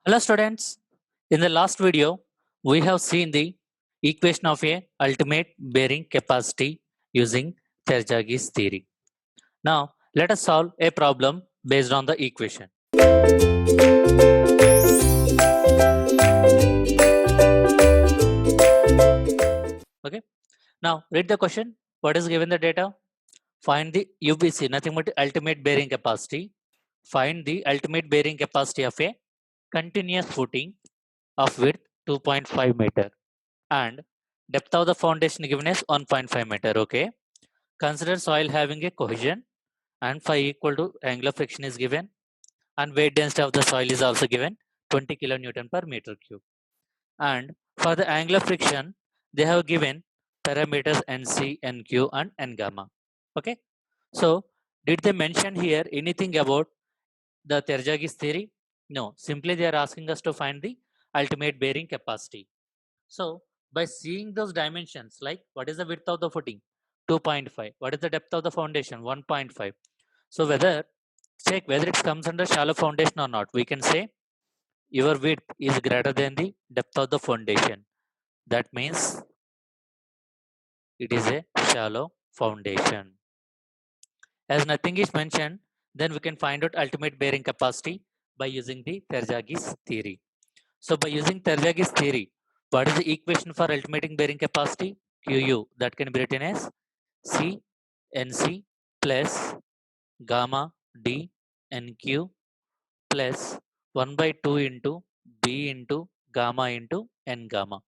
Hello students, in the last video, we have seen the equation of a ultimate bearing capacity using Terzaghi's theory. Now, let us solve a problem based on the equation. Okay, now read the question. What is given the data? Find the UBC, nothing but ultimate bearing capacity. Find the ultimate bearing capacity of a continuous footing of width 2.5 meter and depth of the foundation given as 1.5 meter. Okay, consider soil having a cohesion and phi equal to angular friction is given and weight density of the soil is also given 20 kilonewton per meter cube. And for the angular friction, they have given parameters NC, NQ and N gamma. Okay, so did they mention here anything about the Terzaghi's theory? No, simply they are asking us to find the ultimate bearing capacity. So by seeing those dimensions, like what is the width of the footing? 2.5. What is the depth of the foundation? 1.5. So check whether it comes under shallow foundation or not. We can say your width is greater than the depth of the foundation. That means it is a shallow foundation. As nothing is mentioned, then we can find out ultimate bearing capacity by using the Terzaghi's theory. So by using Terzaghi's theory, what is the equation for ultimate bearing capacity? QU, that can be written as C NC plus gamma D NQ plus 1 by 2 into B into gamma into N gamma.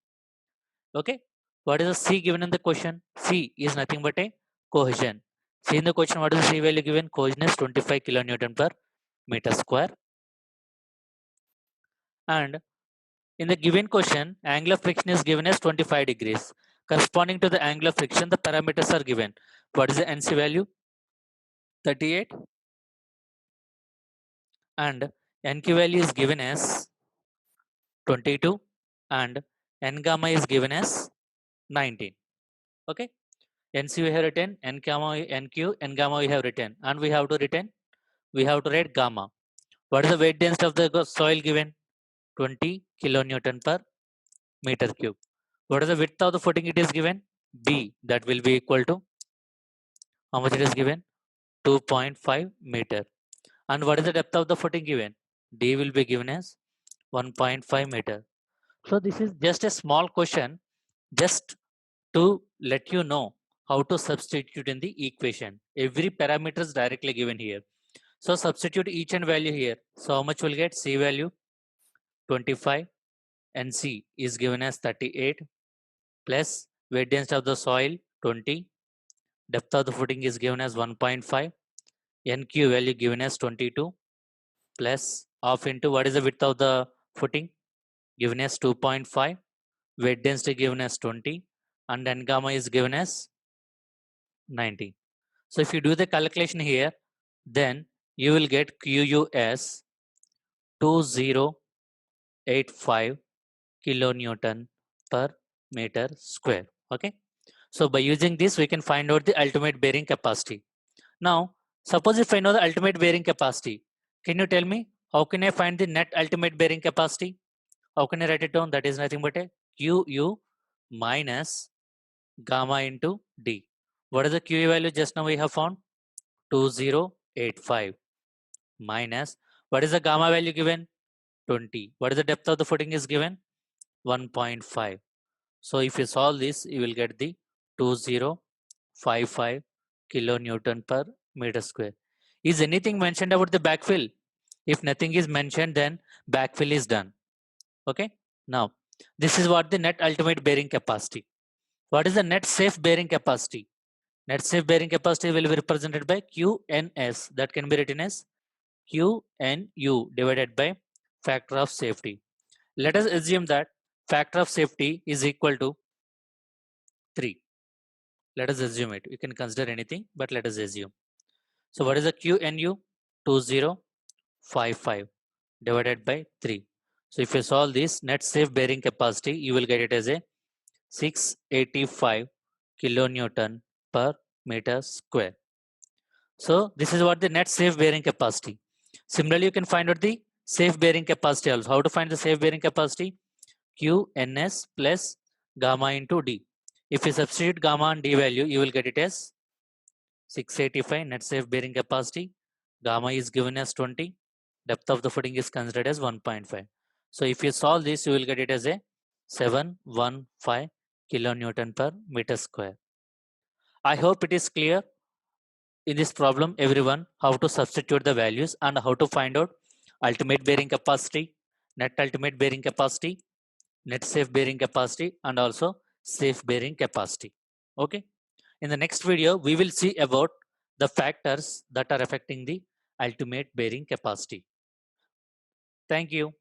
Okay. What is the C given in the question? C is nothing but a cohesion. See in the question, what is the C value given? Cohesion is 25 kilonewton per meter square. And in the given question, angular friction is given as 25 degrees. Corresponding to the angular friction, the parameters are given. What is the NC value? 38. And NQ value is given as 22. And N gamma is given as 19. Okay. NC we have written, N gamma, NQ, N gamma we have written. And we have to write gamma. What is the weight density of the soil given? 20 kilonewton per meter cube. What is the width of the footing it is given? B, that will be equal to, how much it is given? 2.5 meter. And what is the depth of the footing given? D will be given as 1.5 meter. So this is just a small question, just to let you know how to substitute in the equation. Every parameter is directly given here. So substitute each and value here. So how much will get? C value 25 and C is given as 38 plus weight density of the soil 20, depth of the footing is given as 1.5, NQ value given as 22 plus half into what is the width of the footing given as 2.5, weight density given as 20 and N gamma is given as 90. So if you do the calculation here, then you will get QU as 2085 kilonewton per meter square. Okay. So by using this, we can find out the ultimate bearing capacity. Now, suppose if I know the ultimate bearing capacity, can you tell me how can I find the net ultimate bearing capacity? How can I write it down? That is nothing but a QU minus gamma into D. What is the QU value just now we have found? 2085 minus, what is the gamma value given? 20. What is the depth of the footing is given? 1.5. So if you solve this, you will get the 2055 kilonewton per meter square. Is anything mentioned about the backfill? If nothing is mentioned, then backfill is done. Okay. Now, this is what the net ultimate bearing capacity. What is the net safe bearing capacity? Net safe bearing capacity will be represented by QNS. That can be written as QNU divided by factor of safety. Let us assume that factor of safety is equal to 3. Let us assume it. You can consider anything, but let us assume. So what is the QNU? 2055 divided by 3. So if you solve this net safe bearing capacity, you will get it as a 685 kilonewton per meter square. So this is what the net safe bearing capacity. Similarly, you can find out the safe bearing capacity also. How to find the safe bearing capacity? QNS plus gamma into D. If you substitute gamma and D value, you will get it as 685 net safe bearing capacity. Gamma is given as 20. Depth of the footing is considered as 1.5. So if you solve this, you will get it as a 715 kilonewton per meter square. I hope it is clear in this problem, everyone, how to substitute the values and how to find out ultimate bearing capacity, net ultimate bearing capacity, net safe bearing capacity, and also safe bearing capacity. Okay. In the next video, we will see about the factors that are affecting the ultimate bearing capacity. Thank you.